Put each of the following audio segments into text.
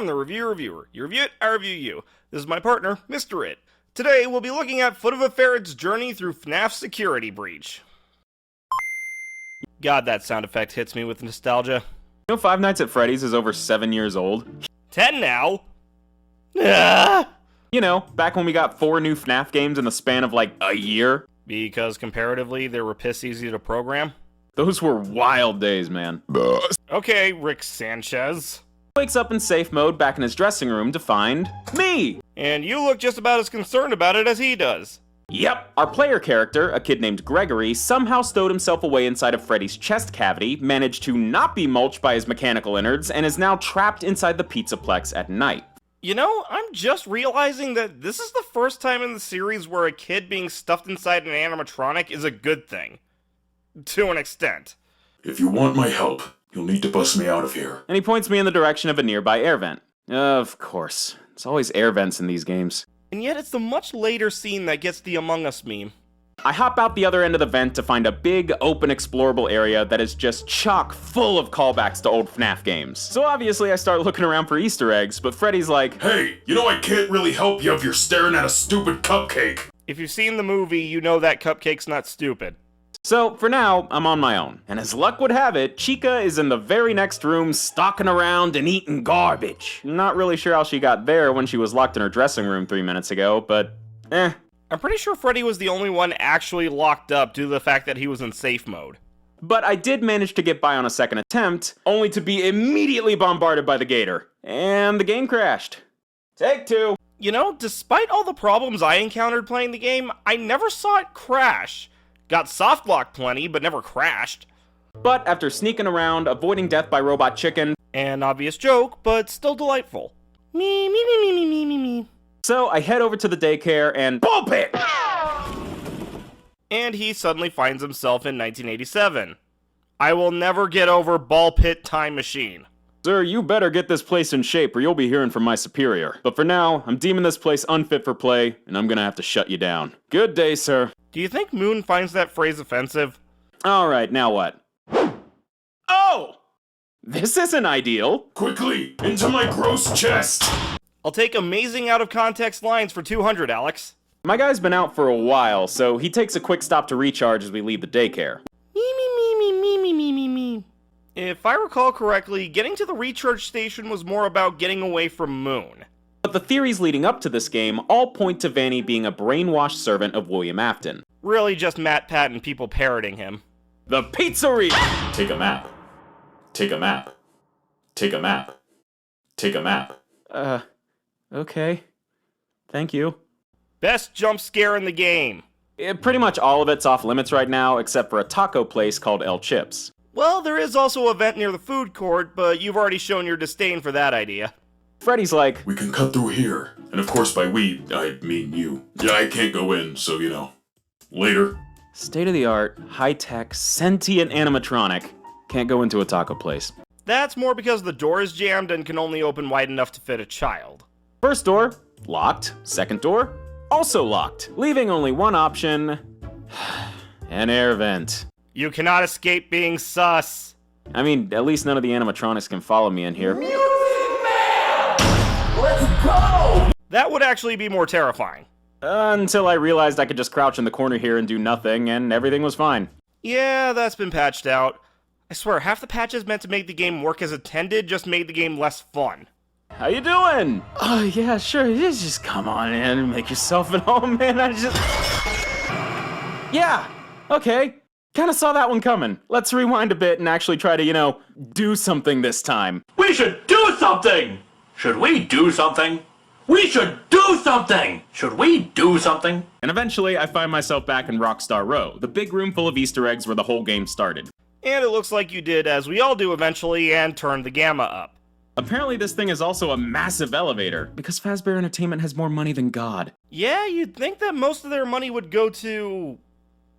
I'm the reviewer. You review it, I review you. This is my partner, Mr. It. Today, we'll be looking at FootofaFerret's journey through FNAF security breach. God, that sound effect hits me with nostalgia. You know Five Nights at Freddy's is over 7 years old? 10 now? Ah! You know, back when we got 4 new FNAF games in the span of like a year. Because comparatively, they were piss easy to program? Those were wild days, man. Okay, Rick Sanchez. Wakes up in safe mode back in his dressing room to find me! And you look just about as concerned about it as he does. Yep! Our player character, a kid named Gregory, somehow stowed himself away inside of Freddy's chest cavity, managed to not be mulched by his mechanical innards, and is now trapped inside the Pizzplex at night. You know, I'm just realizing that this is the first time in the series where a kid being stuffed inside an animatronic is a good thing. To an extent. If you want my help, you'll need to bust me out of here. And he points me in the direction of a nearby air vent. Of course. It's always air vents in these games. And yet it's the much later scene that gets the Among Us meme. I hop out the other end of the vent to find a big, open, explorable area that is just chock full of callbacks to old FNAF games. So obviously I start looking around for Easter eggs, but Freddy's like, "Hey, you know I can't really help you if you're staring at a stupid cupcake." If you've seen the movie, you know that cupcake's not stupid. So, for now, I'm on my own. And as luck would have it, Chica is in the very next room stalking around and eating garbage. Not really sure how she got there when she was locked in her dressing room 3 minutes ago, but I'm pretty sure Freddy was the only one actually locked up due to the fact that he was in safe mode. But I did manage to get by on a second attempt, only to be immediately bombarded by the gator. And the game crashed. Take 2. You know, despite all the problems I encountered playing the game, I never saw it crash. Got softlocked plenty, but never crashed. But after sneaking around, avoiding death by Robot Chicken, an obvious joke, but still delightful. Me. So I head over to the daycare and ball pit! And he suddenly finds himself in 1987. I will never get over Ball Pit Time Machine. Sir, you better get this place in shape or you'll be hearing from my superior. But for now, I'm deeming this place unfit for play, and I'm gonna have to shut you down. Good day, sir. Do you think Moon finds that phrase offensive? Alright, now what? Oh! This isn't ideal. Quickly, into my gross chest! I'll take amazing out-of-context lines for 200, Alex. My guy's been out for a while, so he takes a quick stop to recharge as we leave the daycare. Me. If I recall correctly, getting to the recharge station was more about getting away from Moon. But the theories leading up to this game all point to Vanny being a brainwashed servant of William Afton. Really just Matt Pat and people parroting him. The pizzeria! Take a map. Take a map. Take a map. Take a map. Okay. Thank you. Best jump scare in the game. Pretty much all of it's off limits right now, except for a taco place called El Chips. Well, there is also a vent near the food court, but you've already shown your disdain for that idea. Freddy's like, "We can cut through here. And of course by we, I mean you. Yeah, I can't go in, so you know. Later." State-of-the-art, high-tech, sentient animatronic. Can't go into a taco place. That's more because the door is jammed and can only open wide enough to fit a child. First door, locked. Second door, also locked. Leaving only one option, an air vent. You cannot escape being sus. I mean, at least none of the animatronics can follow me in here. Music Man! Let's go! That would actually be more terrifying. Until I realized I could just crouch in the corner here and do nothing, and everything was fine. Yeah, that's been patched out. I swear, half the patches meant to make the game work as intended just made the game less fun. How you doing? Oh, yeah, sure, just come on in and make yourself at home, man. Yeah, okay. Kinda saw that one coming. Let's rewind a bit and actually try to, do something this time. We should do something! Should we do something? We should do something! Should we do something? And eventually, I find myself back in Rockstar Row, the big room full of Easter eggs where the whole game started. And it looks like you did, as we all do eventually, and turned the gamma up. Apparently this thing is also a massive elevator, because Fazbear Entertainment has more money than God. Yeah, you'd think that most of their money would go to...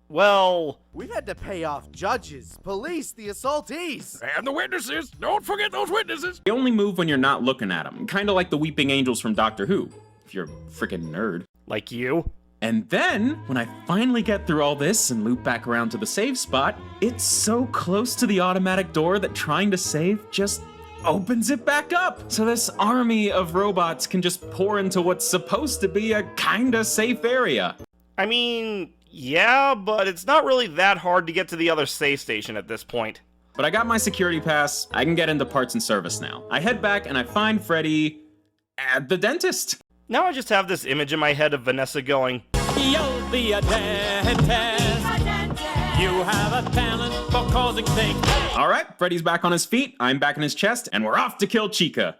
well... We've had to pay off judges, police, the assaultees. And the witnesses! Don't forget those witnesses! They only move when you're not looking at them, kinda like the Weeping Angels from Doctor Who, if you're a frickin' nerd. Like you? And then, when I finally get through all this and loop back around to the save spot, it's so close to the automatic door that trying to save just opens it back up. So this army of robots can just pour into what's supposed to be a kinda safe area. I mean, yeah, but it's not really that hard to get to the other save station at this point. But I got my security pass, I can get into parts and service now. I head back and I find Freddy at the dentist. Now I just have this image in my head of Vanessa going, You'll be a dentist. You have a talent for causing things. Alright, Freddy's back on his feet, I'm back in his chest, and we're off to kill Chica.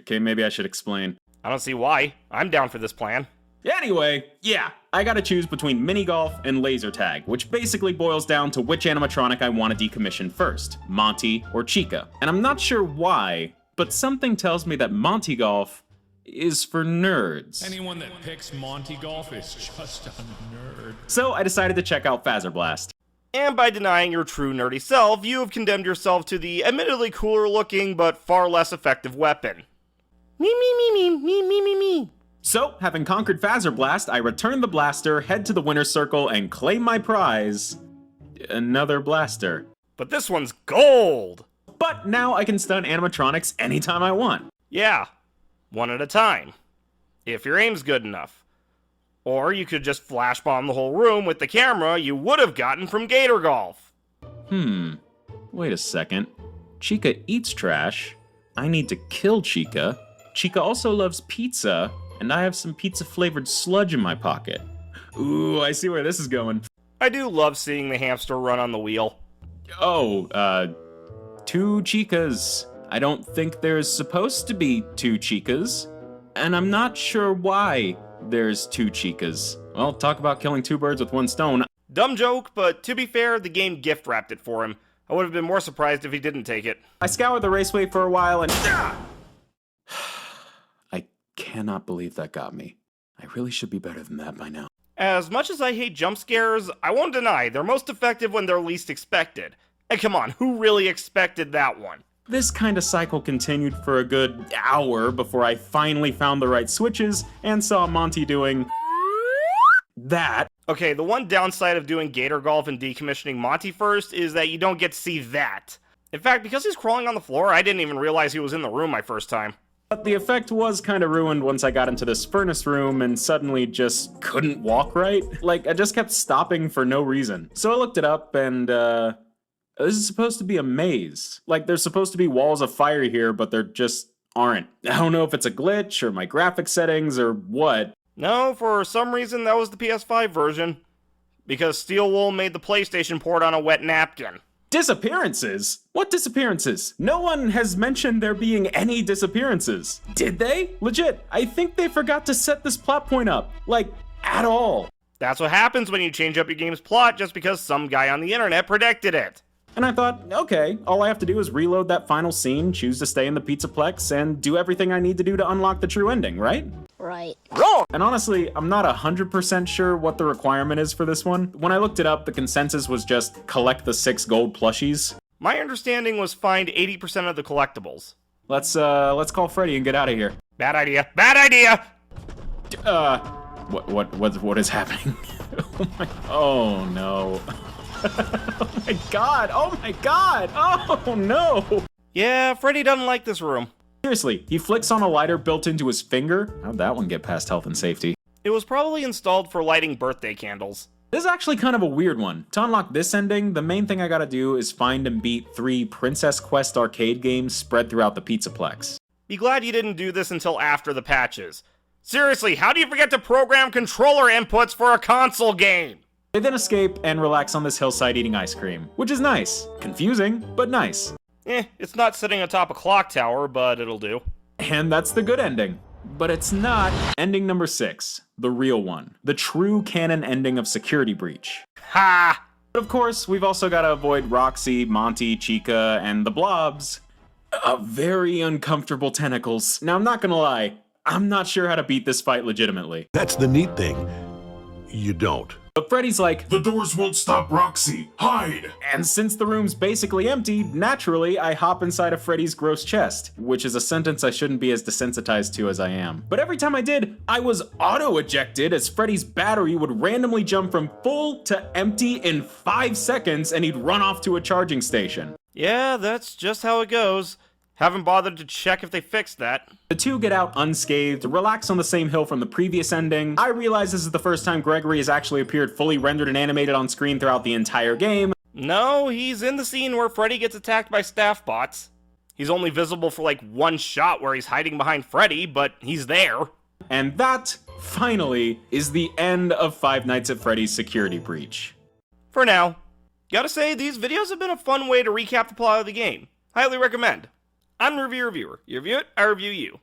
Okay, maybe I should explain. I don't see why. I'm down for this plan. Anyway, yeah, I gotta choose between mini golf and laser tag, which basically boils down to which animatronic I want to decommission first, Monty or Chica. And I'm not sure why, but something tells me that Monty Golf is for nerds. Anyone that picks Monty Golf is just a nerd. So I decided to check out Phaser Blast. And by denying your true nerdy self, you have condemned yourself to the admittedly cooler looking but far less effective weapon. Me. So, having conquered Phaser Blast, I return the blaster, head to the winner's circle, and claim my prize. Another blaster. But this one's gold! But now I can stun animatronics anytime I want. Yeah, one at a time. If your aim's good enough. Or you could just flash bomb the whole room with the camera you would have gotten from Gator Golf. Wait a second. Chica eats trash. I need to kill Chica. Chica also loves pizza, and I have some pizza-flavored sludge in my pocket. Ooh, I see where this is going. I do love seeing the hamster run on the wheel. Oh, 2 Chicas. I don't think there's supposed to be 2 Chicas. And I'm not sure why there's 2 Chicas. Well, talk about killing 2 birds with 1 stone. Dumb joke, but to be fair, the game gift wrapped it for him. I would have been more surprised if he didn't take it. I scoured the raceway for a while and... I cannot believe that got me. I really should be better than that by now. As much as I hate jump scares, I won't deny they're most effective when they're least expected. And come on, who really expected that one? This kind of cycle continued for a good hour before I finally found the right switches and saw Monty doing... that. Okay, the one downside of doing Gator Golf and decommissioning Monty first is that you don't get to see that. In fact, because he's crawling on the floor, I didn't even realize he was in the room my first time. But the effect was kind of ruined once I got into this furnace room and suddenly just couldn't walk right. Like, I just kept stopping for no reason. So I looked it up and, this is supposed to be a maze. Like, there's supposed to be walls of fire here, but there just aren't. I don't know if it's a glitch or my graphic settings or what. No, for some reason that was the PS5 version. Because Steel Wool made the PlayStation port on a wet napkin. Disappearances? What disappearances? No one has mentioned there being any disappearances. Did they? Legit, I think they forgot to set this plot point up. Like, at all. That's what happens when you change up your game's plot just because some guy on the internet predicted it. And I thought, okay, all I have to do is reload that final scene, choose to stay in the Pizzplex, and do everything I need to do to unlock the true ending, right? Right. Wrong! And honestly, I'm not 100% sure what the requirement is for this one. When I looked it up, the consensus was just collect the 6 gold plushies. My understanding was find 80% of the collectibles. Let's call Freddy and get out of here. Bad idea. Bad idea! What is happening? Oh no. Oh my god! Oh my god! Oh no! Yeah, Freddy doesn't like this room. Seriously, he flicks on a lighter built into his finger? How'd that one get past health and safety? It was probably installed for lighting birthday candles. This is actually kind of a weird one. To unlock this ending, the main thing I gotta do is find and beat 3 Princess Quest arcade games spread throughout the Pizzaplex. Be glad you didn't do this until after the patches. Seriously, how do you forget to program controller inputs for a console game? They then escape and relax on this hillside eating ice cream, which is nice. Confusing, but nice. It's not sitting atop a clock tower, but it'll do. And that's the good ending. But it's not. Ending number 6, the real one. The true canon ending of Security Breach. Ha! But of course, we've also got to avoid Roxy, Monty, Chica, and the blobs. Very uncomfortable tentacles. Now, I'm not gonna lie, I'm not sure how to beat this fight legitimately. That's the neat thing. You don't. But Freddy's like, The doors won't stop Roxy. Hide! and since the room's basically empty, naturally, I hop inside of Freddy's gross chest, which is a sentence I shouldn't be as desensitized to as I am. But every time I did, I was auto-ejected as Freddy's battery would randomly jump from full to empty in 5 seconds and he'd run off to a charging station. Yeah, that's just how it goes. Haven't bothered to check if they fixed that. The two get out unscathed, relax on the same hill from the previous ending. I realize this is the first time Gregory has actually appeared fully rendered and animated on screen throughout the entire game. No, he's in the scene where Freddy gets attacked by staff bots. He's only visible for like one shot where he's hiding behind Freddy, but he's there. And that, finally, is the end of Five Nights at Freddy's Security Breach. For now. Gotta say, these videos have been a fun way to recap the plot of the game. Highly recommend. I'm the Reviewer. You review it, I review you.